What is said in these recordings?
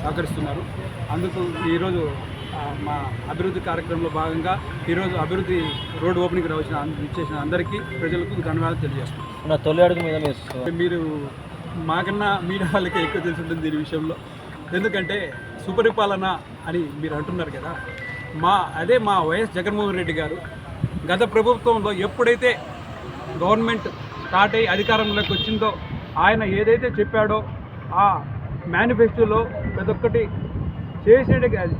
సహకరిస్తున్నారు. అందుకు ఈరోజు మా అభివృద్ధి కార్యక్రమంలో భాగంగా ఈరోజు అభివృద్ధి రోడ్డు ఓపెనింగ్ ఇచ్చేసిన అందరికీ ప్రజలకు ధన్యవాదాలు తెలియజేస్తున్నాను. తొలి అడుగు మీద మీరు మాకన్నా మీడియా వాళ్ళకి ఎక్కువ తెలిసి ఉంటుంది దీని విషయంలో. ఎందుకంటే సుపరిపాలన అని మీరు అంటున్నారు కదా, మా వైఎస్ జగన్మోహన్ రెడ్డి గారు గత ప్రభుత్వంలో ఎప్పుడైతే గవర్నమెంట్ స్టార్ట్ అయ్యి అధికారంలోకి వచ్చిందో ఆయన ఏదైతే చెప్పాడో ఆ మేనిఫెస్టోలో ప్రతి ఒక్కటి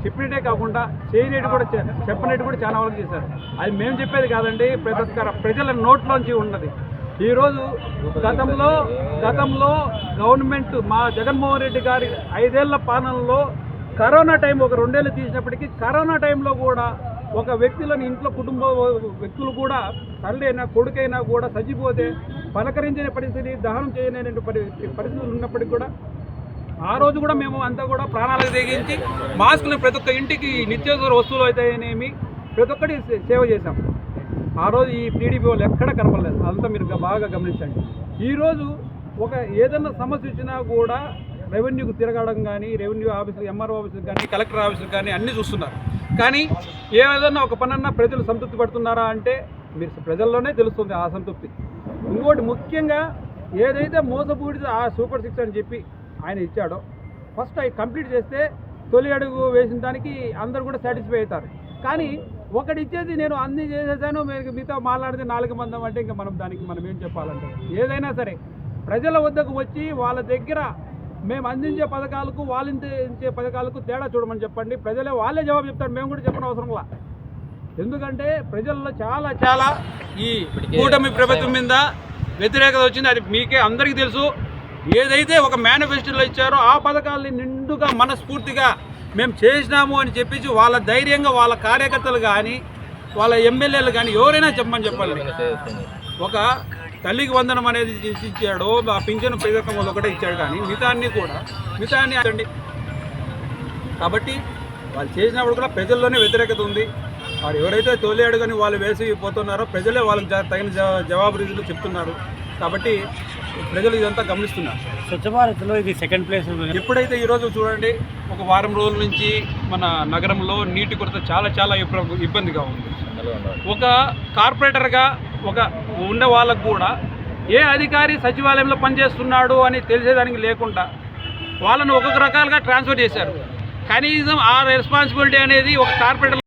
చెప్పినట్టే కాకుండా చేయనట్టు కూడా చెప్పినట్టు కూడా చాలా వరకు చేశారు. అది మేము చెప్పేది కాదండి, ప్రతి ఒక్క ప్రజల నోట్లోంచి ఉన్నది. ఈరోజు గతంలో గవర్నమెంట్ మా జగన్మోహన్ రెడ్డి గారి 5 ఏళ్ల పాలనలో కరోనా టైం ఒక 2 ఏళ్ళు తీసినప్పటికీ కరోనా టైంలో కూడా ఒక వ్యక్తులను ఇంట్లో కుటుంబ వ్యక్తులు కూడా తల్లి అయినా కొడుకైనా కూడా చచ్చిపోతే పలకరించిన పరిస్థితి, దహనం చేయలేని పరిస్థితులు ఉన్నప్పటికీ కూడా ఆ రోజు కూడా మేము అంతా కూడా ప్రాణాలకు తెగించి మాస్కులు ప్రతి ఒక్క ఇంటికి నిత్యావసర వస్తువులు అయితేనేమి ప్రతి ఒక్కటి సేవ చేశాం. ఆ రోజు ఈ టీడీపీ వాళ్ళు ఎక్కడ కనపడలేదు. అదంతా మీరు బాగా గమనించండి. ఈరోజు ఒక ఏదైనా సమస్య వచ్చినా కూడా రెవెన్యూకు తిరగడం కానీ, రెవెన్యూ ఆఫీసులు, ఎంఆర్ఓ ఆఫీసులు కానీ, కలెక్టర్ ఆఫీసులు కానీ అన్నీ చూస్తున్నారు. కానీ ఏదైనా ఒక పనన్నా ప్రజలు సంతృప్తి పడుతున్నారా అంటే మీరు ప్రజల్లోనే తెలుస్తుంది ఆ సంతృప్తి. ఇంకోటి ముఖ్యంగా ఏదైతే మోసపూడితే ఆ సూపర్ 6 అని చెప్పి ఆయన ఇచ్చాడో ఫస్ట్ అవి కంప్లీట్ చేస్తే తొలి అడుగు వేసిన దానికి అందరూ కూడా సాటిస్ఫై అవుతారు. కానీ ఒకటి ఇచ్చేసి నేను అన్నీ చేసేసాను, మీరు మీతో మాట్లాడితే 4 మందం అంటే ఇంకా మనం ఏం చెప్పాలంటే ఏదైనా సరే ప్రజల వద్దకు వచ్చి వాళ్ళ దగ్గర మేము అందించే పథకాలకు వాళ్ళించే పథకాలకు తేడా చూడమని చెప్పండి. ప్రజలే వాళ్ళే జవాబు చెప్తారు, మేము కూడా చెప్పిన అవసరంలా. ఎందుకంటే ప్రజల్లో చాలా ఈ కూటమి ప్రభుత్వం మీద వ్యతిరేకత వచ్చింది. అది మీకే అందరికీ తెలుసు. ఏదైతే ఒక మేనిఫెస్టోలో ఇచ్చారో ఆ పథకాలని నిండుగా మనస్ఫూర్తిగా మేము చేసినాము అని చెప్పేసి వాళ్ళ ధైర్యంగా వాళ్ళ కార్యకర్తలు కానీ వాళ్ళ ఎమ్మెల్యేలు కానీ ఎవరైనా చెప్పాలి. ఒక తల్లికి వందనం అనేది ఇచ్చాడో, ఆ పింఛను పథకం ఒకటే ఇచ్చాడు, కానీ మిగతాన్ని అండి. కాబట్టి వాళ్ళు చేసినప్పుడు కూడా ప్రజల్లోనే వ్యతిరేకత ఉంది. వారు ఎవరైతే తొలి అడుగుని వాళ్ళు వేసి పోతున్నారో ప్రజలే వాళ్ళకి తగిన జవాబు రీతిలో చెప్తున్నారు. కాబట్టి ప్రజలు ఇదంతా గమనిస్తున్నారు. స్వచ్ఛ భారత్లో ఇది సెకండ్ ప్లేస్. ఎప్పుడైతే ఈరోజు చూడండి ఒక వారం రోజుల నుంచి మన నగరంలో నీటి కొరత చాలా ఇబ్బందిగా ఉంది. ఒక కార్పొరేటర్గా ఉండే వాళ్ళకు కూడా ఏ అధికారి సచివాలయంలో పనిచేస్తున్నాడు అని తెలిసేదానికి లేకుండా వాళ్ళను ఒక్కొక్క రకాలుగా ట్రాన్స్ఫర్ చేశారు. కనీసం ఆ రెస్పాన్సిబిలిటీ అనేది ఒక కార్పొరేటర్